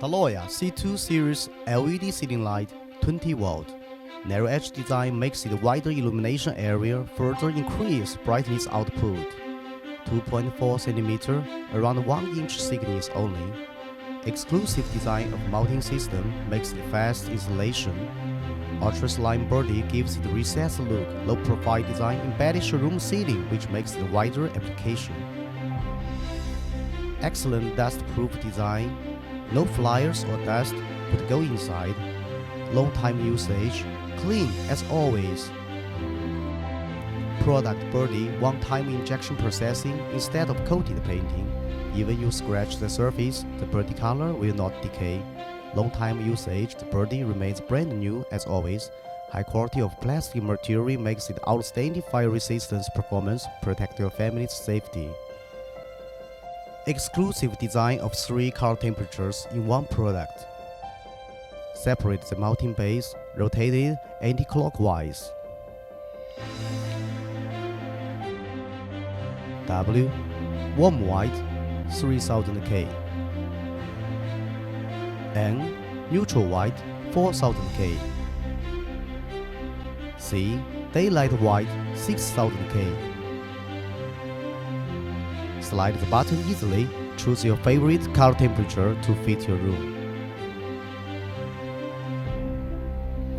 TALOYA C2 series LED ceiling light, 20 volt. Narrow edge design makes it wider illumination area, further increase brightness output. 2.4 cm, around 1 inch thickness only. Exclusive design of mounting system makes it fast installation. Ultra-slim body gives it recessed look. Low-profile design embedded showroom ceiling, which makes it wider application. Excellent dust-proof design. No flyers or dust would go inside. Long time usage. Clean as always. Product body one-time injection processing instead of coated painting. Even you scratch the surface, the body color will not decay. Long time usage, the body remains brand new as always. High quality of plastic material makes it outstanding fire resistance performance, protect your family's safety. Exclusive design of 3 color temperatures in one product. Separate the mounting base, rotate it anti-clockwise. W. Warm white, 3000K. N. Neutral white, 4000K. C. Daylight white, 6000K. Slide the button easily, choose your favorite color temperature to fit your room.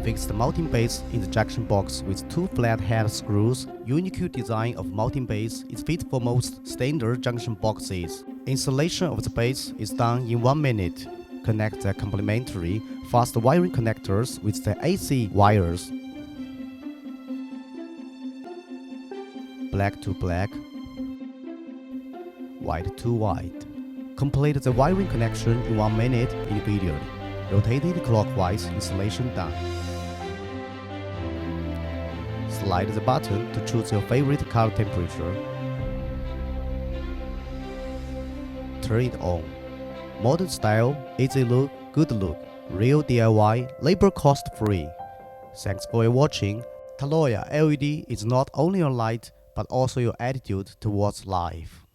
Fix the mounting base in the junction box with 2 flat head screws. Unique design of mounting base is fit for most standard junction boxes. Installation of the base is done in 1 minute. Connect the complementary fast wiring connectors with the AC wires. Black to black, white to white. Complete the wiring connection in 1 minute individually. Rotated clockwise, installation done. Slide the button to choose your favorite color temperature. Turn it on. Modern style, easy look, good look. Real DIY, labor cost free. Thanks for your watching. TALOYA LED is not only your light, but also your attitude towards life.